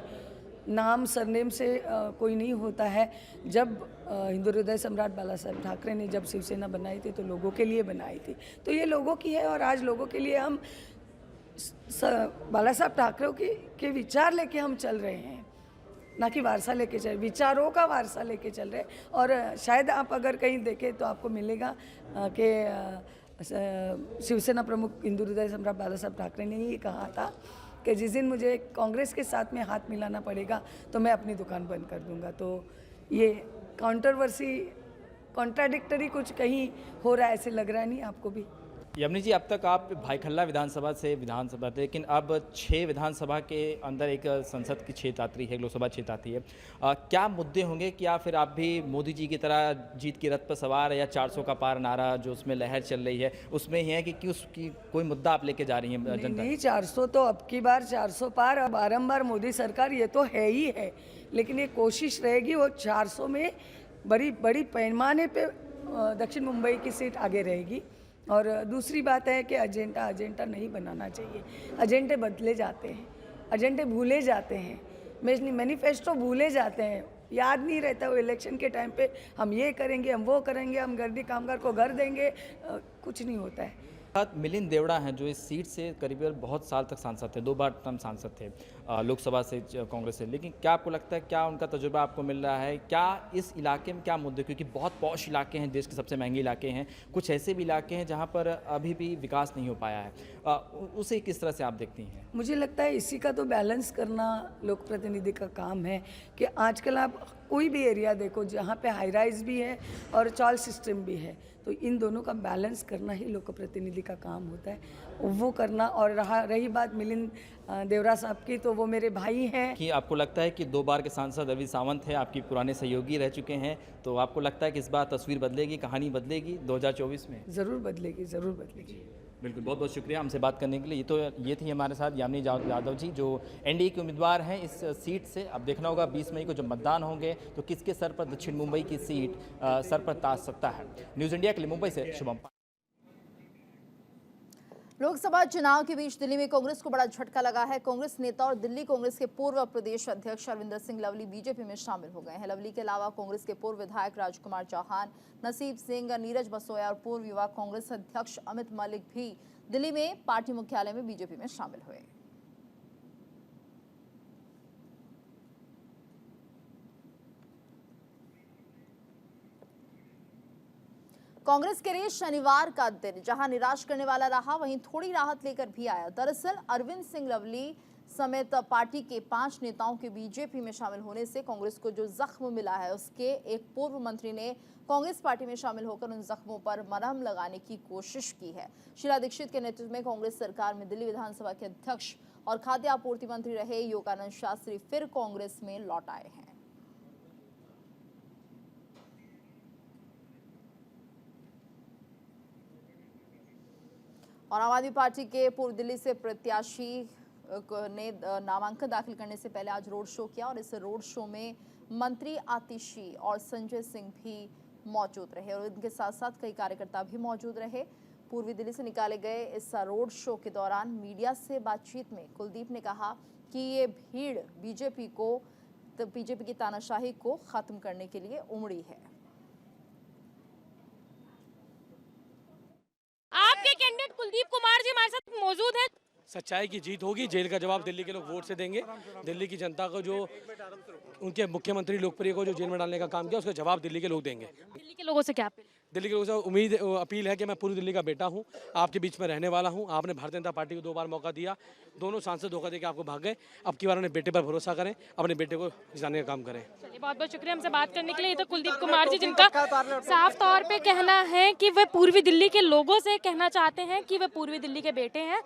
नाम सरनेम से कोई नहीं होता है। जब हिंदू हृदय सम्राट बाला साहब ठाकरे ने जब शिवसेना बनाई थी तो लोगों के लिए बनाई थी, तो ये लोगों की है और आज लोगों के लिए हम बाला साहब ठाकरे के विचार लेके हम चल रहे हैं, ना कि वारसा लेके चल, विचारों का वारसा लेके चल रहे हैं। और शायद आप अगर कहीं देखें तो आपको मिलेगा कि शिवसेना प्रमुख हिंदू हृदय सम्राट बाला साहब ठाकरे ने ये कहा था कि जिस दिन मुझे कांग्रेस के साथ में हाथ मिलाना पड़ेगा तो मैं अपनी दुकान बंद कर दूंगा। तो ये कॉन्ट्रोवर्सी, कॉन्ट्राडिक्टरी कुछ कहीं हो रहा है, ऐसे लग रहा है नहीं आपको भी? यमुनी जी, अब तक आप भाईखल्ला विधानसभा से विधानसभा थे, लेकिन अब 6 विधानसभा के अंदर एक संसद की क्षेत्र आती है, लोकसभा क्षेत्र आती है। क्या मुद्दे होंगे? क्या फिर आप भी मोदी जी की तरह जीत की रथ पर सवार है, या 400 का पार नारा जो उसमें लहर चल रही है उसमें ही है कि उसकी कोई मुद्दा आप लेके जा रही हैं जनता? नहीं, 400 तो अब की बार 400 पार, अब बारंबार मोदी सरकार, ये तो है ही है, लेकिन ये कोशिश रहेगी वो 400 में बड़ी पैमाने पे दक्षिण मुंबई की सीट आगे रहेगी। और दूसरी बात है कि एजेंडा नहीं बनाना चाहिए। एजेंडे बदले जाते हैं, एजेंडे भूले जाते हैं, मैनिफेस्टो भूले जाते हैं, याद नहीं रहता वो इलेक्शन के टाइम पे हम ये करेंगे, हम वो करेंगे, हम गर्दी कामगार को घर देंगे, कुछ नहीं होता है। मिलिंद देवड़ा हैं जो इस सीट से करीब बहुत साल तक सांसद थे, 2 बार टर्म सांसद थे लोकसभा से कांग्रेस से, लेकिन क्या आपको लगता है, क्या उनका तजुर्बा आपको मिल रहा है? क्या इस इलाके में क्या मुद्दे, क्योंकि बहुत पॉश इलाके हैं, देश के सबसे महंगे इलाके हैं, कुछ ऐसे भी इलाके हैं जहां पर अभी भी विकास नहीं हो पाया है, उसे किस तरह से आप देखती हैं? मुझे लगता है इसी का तो बैलेंस करना लोक प्रतिनिधि का काम है कि आजकल आप कोई भी एरिया देखो जहाँ पे हाई राइज भी है और चॉल सिस्टम भी है, तो इन दोनों का बैलेंस करना ही लोक प्रतिनिधि का काम होता है, वो करना। और रही बात मिलिंद देवड़ा साहब की, तो वो मेरे भाई हैं। कि आपको लगता है कि 2 बार के सांसद रवि सावंत है, आपकी पुराने सहयोगी रह चुके हैं, तो आपको लगता है कि इस बार तस्वीर बदलेगी, कहानी बदलेगी 2024 में? ज़रूर बदलेगी, ज़रूर बदलेगी। बिल्कुल, बहुत बहुत शुक्रिया हमसे बात करने के लिए। ये थी हमारे साथ यामिनी यादव जी जो एनडीए के उम्मीदवार हैं इस सीट से। अब देखना होगा 20 मई को जब मतदान होंगे तो किसके सर पर दक्षिण मुंबई की सीट सर पर ताज सकता है। न्यूज़ इंडिया के लिए मुंबई से शुभम। लोकसभा चुनाव के बीच दिल्ली में कांग्रेस को बड़ा झटका लगा है। कांग्रेस नेता और दिल्ली कांग्रेस के पूर्व प्रदेश अध्यक्ष अरविंदर सिंह लवली बीजेपी में शामिल हो गए हैं। लवली के अलावा कांग्रेस के पूर्व विधायक राजकुमार चौहान, नसीब सिंह, नीरज बसोया और पूर्व युवा कांग्रेस अध्यक्ष अमित मलिक भी दिल्ली में पार्टी मुख्यालय में बीजेपी में शामिल हुए। कांग्रेस के लिए शनिवार का दिन जहां निराश करने वाला रहा, वहीं थोड़ी राहत लेकर भी आया। दरअसल अरविंद सिंह लवली समेत पार्टी के 5 नेताओं के बीजेपी में शामिल होने से कांग्रेस को जो जख्म मिला है, उसके एक पूर्व मंत्री ने कांग्रेस पार्टी में शामिल होकर उन जख्मों पर मरहम लगाने की कोशिश की है। शीला दीक्षित के नेतृत्व में कांग्रेस सरकार में दिल्ली विधानसभा के अध्यक्ष और खाद्य आपूर्ति मंत्री रहे योगानंद शास्त्री फिर कांग्रेस में लौट आए हैं। और आम आदमी पार्टी के पूर्व दिल्ली से प्रत्याशी ने नामांकन दाखिल करने से पहले आज रोड शो किया और इस रोड शो में मंत्री आतिशी और संजय सिंह भी मौजूद रहे और इनके साथ साथ कई कार्यकर्ता भी मौजूद रहे। पूर्वी दिल्ली से निकाले गए इस रोड शो के दौरान मीडिया से बातचीत में कुलदीप ने कहा कि ये भीड़ बीजेपी की तानाशाही को खत्म करने के लिए उमड़ी है। आपके कैंडिडेट कुलदीप कुमार जी हमारे साथ मौजूद हैं। सच्चाई की जीत होगी, जेल का जवाब दिल्ली के लोग वोट से देंगे। दिल्ली की जनता को जो उनके मुख्यमंत्री लोकप्रिय को जो जेल में डालने का काम किया, उसका जवाब दिल्ली के लोग देंगे। दिल्ली के लोगों से क्या अपील? दिल्ली के लोगों से उम्मीद अपील है कि मैं पूरी दिल्ली का बेटा हूं, आपके बीच में रहने वाला हूं। आपने भारतीय जनता पार्टी को 2 बार मौका दिया, दोनों सांसद धोखा देकर आपको भाग गए। अब की बार अपने बेटे पर भरोसा करें, अपने बेटे को जिताने का काम करें। चलिए, बहुत बहुत शुक्रिया हमसे बात करने के लिए। ये तो कुलदीप कुमार जी, जिनका साफ तौर पे कहना है कि वे पूर्वी दिल्ली के लोगों से कहना चाहते हैं कि वे पूर्वी दिल्ली के बेटे हैं।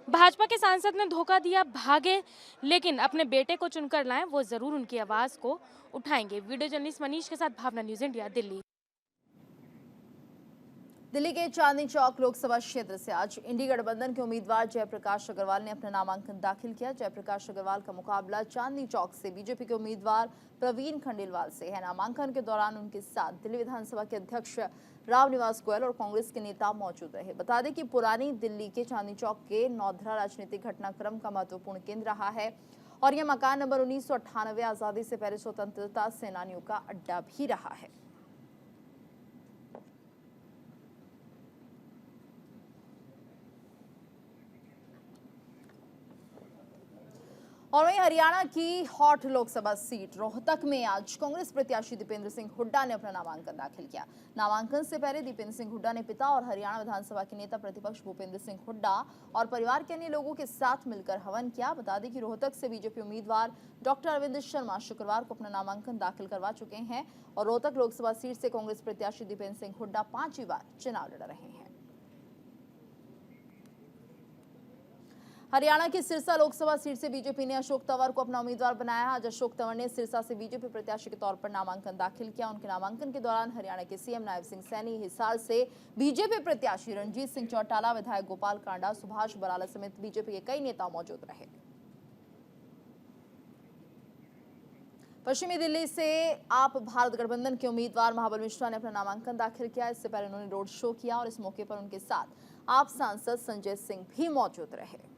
भाजपा के सांसद ने धोखा दिया, भागे, लेकिन अपने बेटे को चुनकर लाएं, वो जरूर उनकी आवाज को उठाएंगे। वीडियो जर्नलिस्ट मनीष के साथ भावना, न्यूज इंडिया, दिल्ली। दिल्ली के चांदनी चौक लोकसभा क्षेत्र से आज इंडी गठबंधन के उम्मीदवार जयप्रकाश अग्रवाल ने अपना नामांकन दाखिल किया। जयप्रकाश अग्रवाल का मुकाबला चांदनी चौक से बीजेपी के उम्मीदवार प्रवीण खंडेलवाल से है। नामांकन के दौरान उनके साथ दिल्ली विधानसभा के अध्यक्ष रामनिवास गोयल और कांग्रेस के नेता मौजूद रहे। बता दें कि पुरानी दिल्ली के चांदनी चौक के नौधरा राजनीतिक घटनाक्रम का महत्वपूर्ण केंद्र रहा है और यह मकान नंबर 1998 आजादी से पहले स्वतंत्रता सेनानियों का अड्डा भी रहा है। और वहीं हरियाणा की हॉट लोकसभा सीट रोहतक में आज कांग्रेस प्रत्याशी दीपेंद्र सिंह हुड्डा ने अपना नामांकन दाखिल किया। नामांकन से पहले दीपेंद्र सिंह हुड्डा ने पिता और हरियाणा विधानसभा के नेता प्रतिपक्ष भूपेंद्र सिंह हुड्डा और परिवार के अन्य लोगों के साथ मिलकर हवन किया। बता दें कि रोहतक से बीजेपी उम्मीदवार डॉक्टर अरविंद शर्मा शुक्रवार को अपना नामांकन दाखिल करवा चुके हैं और रोहतक लोकसभा सीट से कांग्रेस प्रत्याशी दीपेंद्र सिंह हुड्डा 5वीं बार चुनाव लड़ रहे हैं। हरियाणा की सिरसा लोकसभा सीट से बीजेपी ने अशोक तंवर को अपना उम्मीदवार बनाया। आज अशोक तंवर ने सिरसा से बीजेपी प्रत्याशी के तौर पर नामांकन दाखिल किया। उनके नामांकन के दौरान हरियाणा के सीएम नायब सिंह सैनी, हिसार से बीजेपी प्रत्याशी रणजीत सिंह चौटाला, विधायक गोपाल कांडा, सुभाष बराला समेत बीजेपी के कई नेता मौजूद रहे। पश्चिमी दिल्ली से आप भारत गठबंधन के उम्मीदवार महाबल मिश्रा ने अपना नामांकन दाखिल किया। इससे पहले उन्होंने रोड शो किया और इस मौके पर उनके साथ आप सांसद संजय सिंह भी मौजूद रहे।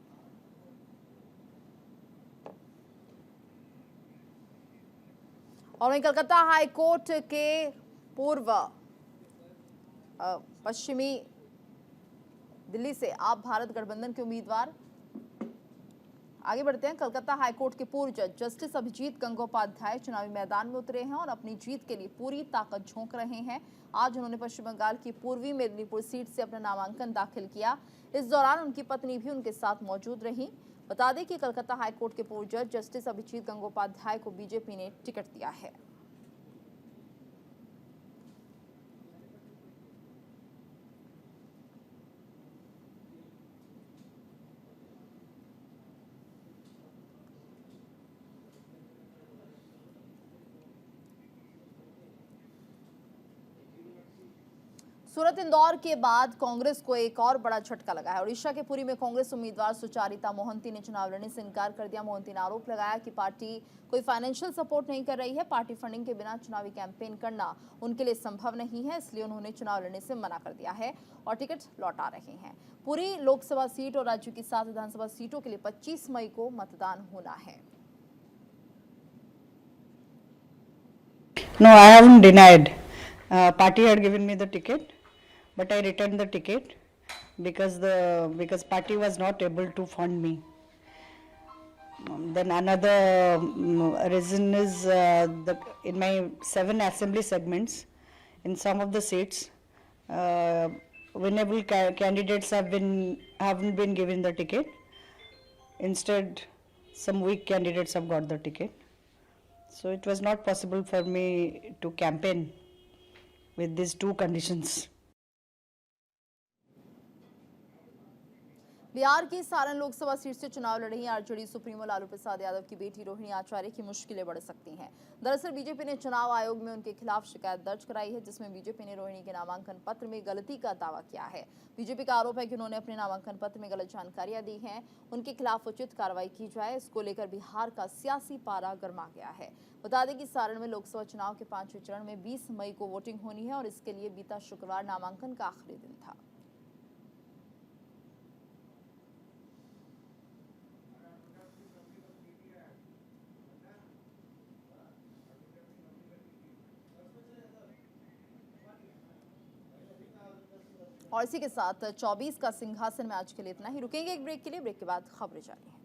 और वहीं कलकत्ता हाईकोर्ट के पूर्व पश्चिमी दिल्ली से आप भारत गठबंधन के उम्मीदवार, आगे बढ़ते हैं। कलकत्ता हाईकोर्ट के पूर्व जज जस्टिस अभिजीत गंगोपाध्याय चुनावी मैदान में उतरे हैं और अपनी जीत के लिए पूरी ताकत झोंक रहे हैं। आज उन्होंने पश्चिम बंगाल की पूर्वी मेदिनीपुर सीट से अपना नामांकन दाखिल किया। इस दौरान उनकी पत्नी भी उनके साथ मौजूद रही। बता दें कि कलकत्ता हाईकोर्ट के पूर्व जज जस्टिस अभिजीत गंगोपाध्याय को बीजेपी ने टिकट दिया है। सूरत इंदौर के बाद कांग्रेस को एक और बड़ा झटका लगा है। ओडिशा के पुरी में कांग्रेस उम्मीदवार सुचारिता मोहंती ने चुनाव लड़ने से इनकार कर दिया। मोहंती ने आरोप लगाया कि पार्टी कोई फाइनेंशियल सपोर्ट नहीं कर रही है। पार्टी फंडिंग के बिना चुनावी कैंपेन करना उनके लिए संभव नहीं है, इसलिए उन्होंने चुनाव लड़ने से मना कर दिया है और टिकट लौटा रहे हैं। पुरी लोकसभा सीट और राज्य की 7 विधानसभा सीटों के लिए 25 मई को मतदान होना है। No, I haven't denied. Party had given me the ticket, but I returned the ticket because party was not able to fund me. Then another reason is in my 7 assembly segments, in some of the seats, winnable candidates haven't been given the ticket. Instead, some weak candidates have got the ticket. So it was not possible for me to campaign with these 2 conditions. Bihar की Saran Lok Sabha seat से चुनाव लड़ रही RJD supremo Lalu Prasad Yadav की बेटी रोहिणी आचार्य की मुश्किलें बढ़ सकती हैं। दरअसल बीजेपी ने चुनाव आयोग में उनके खिलाफ शिकायत दर्ज कराई है, जिसमें बीजेपी ने रोहिणी के नामांकन पत्र में गलती का दावा किया है। बीजेपी का आरोप है कि उन्होंने अपने नामांकन पत्र में गलत जानकारियां दी हैं। उनके खिलाफ उचित कार्रवाई की जाए, इसको लेकर बिहार का सियासी पारा गर्मा गया है। बता दें कि सारण में लोकसभा चुनाव के 5वें चरण में 20 मई को वोटिंग होनी है और इसके लिए बीता शुक्रवार नामांकन का आखिरी दिन था। और इसी के साथ 24 का सिंहासन में आज के लिए इतना ही। रुकेंगे एक ब्रेक के लिए, ब्रेक के बाद खबरें जारी हैं।